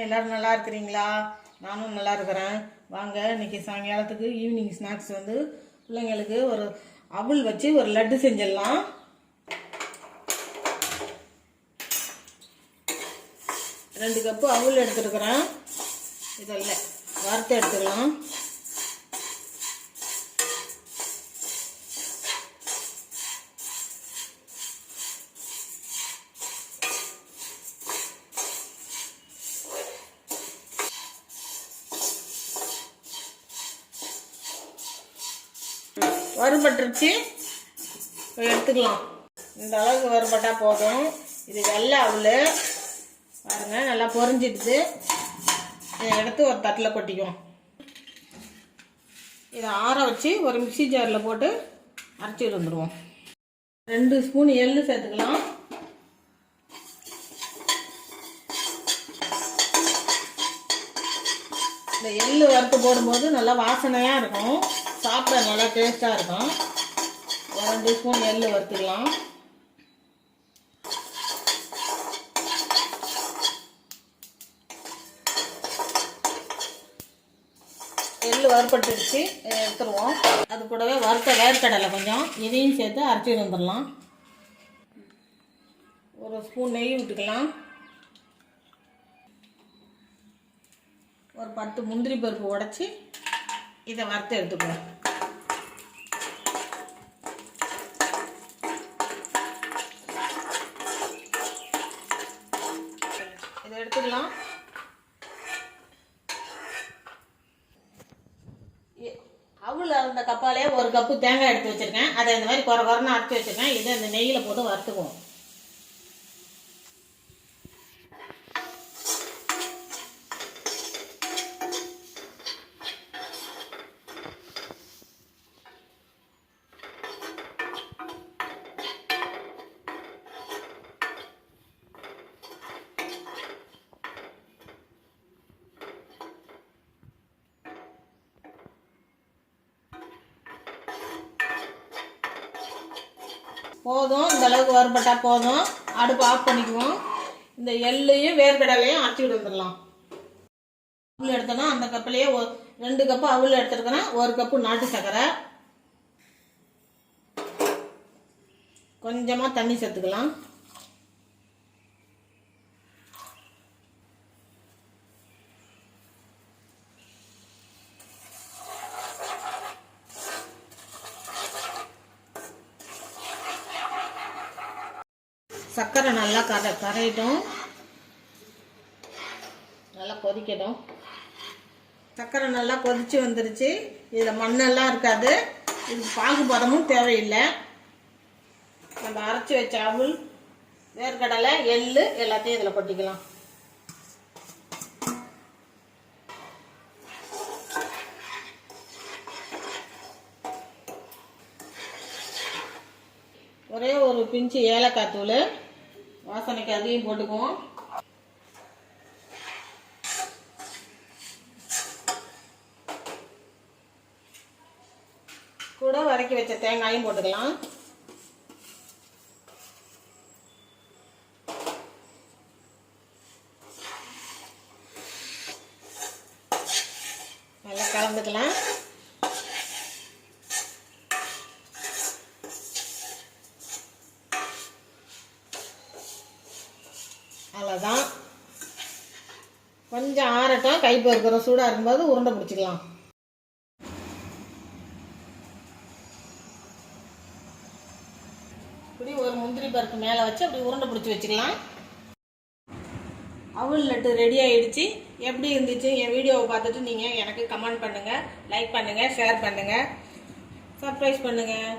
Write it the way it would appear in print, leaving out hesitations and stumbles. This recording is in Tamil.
எல்லாரும் நல்லா இருக்கிறீங்களா? நானும் நல்லா இருக்கிறேன். வாங்க இன்னைக்கு சாயங்காலத்துக்கு ஈவினிங் ஸ்நாக்ஸ் பிள்ளைங்களுக்கு ஒரு அவல் வச்சு ஒரு லட்டு செஞ்சிடலாம். ரெண்டு கப்பு அவல் எடுத்துருக்குறேன். இதெல்லாம் வறுத்து எடுத்துக்கலாம். வறுபட்டுருச்சு, எடுத்துக்கலாம். இந்த அளவுக்கு வறுபட்டா போதும். இது வெள்ளை அவல் பாருங்க, நல்லா பொரிஞ்சிடுது. இதை எடுத்து ஒரு தட்டில் கொட்டிக்குவோம். இதை ஆற வச்சு ஒரு மிக்சி ஜாரில் போட்டு அரைச்சி வந்துடுவோம். 2 ஸ்பூன் எள்ளு சேர்த்துக்கலாம். இந்த எள்ளு வறுத்து போடும்போது நல்லா வாசனையாக இருக்கும், சாப்பிட நல்லா டேஸ்ட்டாக இருக்கும். ஒரு 2 ஸ்பூன் எள்ளு வறுத்துக்கலாம். எள்ளு வறுப்பட்டுடுச்சு, எடுத்துருவோம். அது கூடவே வறுத்த வேர்க்கடலை கொஞ்சம், இதையும் சேர்த்து அரைச்சி வந்துடலாம். ஒரு ஸ்பூன் நெய் விட்டுக்கலாம். ஒரு 10 முந்திரி பருப்பு உடைச்சி இதை வறுத்து எடுத்துக்குவோம். இதை எடுத்துக்கலாம். அவல் அந்த கப்பாலே ஒரு கப்பு தேங்காய் எடுத்து வச்சிருக்கேன். அதை இந்த மாதிரி குறைன்னு அரைச்சி வச்சிருக்கேன். இதை இந்த நெய்யில் போட்டு வறுத்துக்குவோம். போதும், இந்த அளவுக்கு வறுபட்டா போதும். அடுப்பு ஆஃப் பண்ணிக்குவோம். இந்த எள்ளையும் வேர்க்கடலையும் அரைச்சிட்டு வந்துடலாம். அவல் எடுத்தோன்னா அந்த கப்பிலேயே 2 கப்பு அவல் எடுத்துருக்கேன்னா 1 கப்பு நாட்டு சர்க்கரை, கொஞ்சமாக தண்ணி சேர்த்துக்கலாம். சர்க்கரை நல்லா கரையட்டும், நல்லா கொதிக்கட்டும். சர்க்கரை நல்லா கொதிச்சு வந்துருச்சு. இதில் மண்ணெல்லாம் இருக்காது. இதுக்கு பாகுபதமும் தேவையில்லை. நம்ம அரைச்சி வச்ச அவல், வேர்க்கடலை, எள்ளு எல்லாத்தையும் இதில் கொட்டிக்கலாம். ஒரே ஒரு பிஞ்சு ஏலக்காய் தூள், வாசனைக்கு அதையும் போட்டுக்குவோம். கூட வதக்கி வச்ச தேங்காயும் போட்டுக்கலாம். நல்லா கலந்துக்கலாம். அவ்வளோதான். கொஞ்சம் ஆறட்டும். கை பொறுக்கிற சூடாக இருக்கும்போது உருண்டை பிடிச்சிக்கலாம். இப்படி ஒரு முந்திரி பருப்பு மேலே வச்சு அப்படி உருண்டை பிடிச்சி வச்சுக்கலாம். அவல் லட்டு ரெடி ஆகிடுச்சு. எப்படி இருந்துச்சு என் வீடியோவை பார்த்துட்டு நீங்கள் எனக்கு கமெண்ட் பண்ணுங்கள், லைக் பண்ணுங்கள், ஷேர் பண்ணுங்கள், சப்ஸ்கிரைப் பண்ணுங்கள்.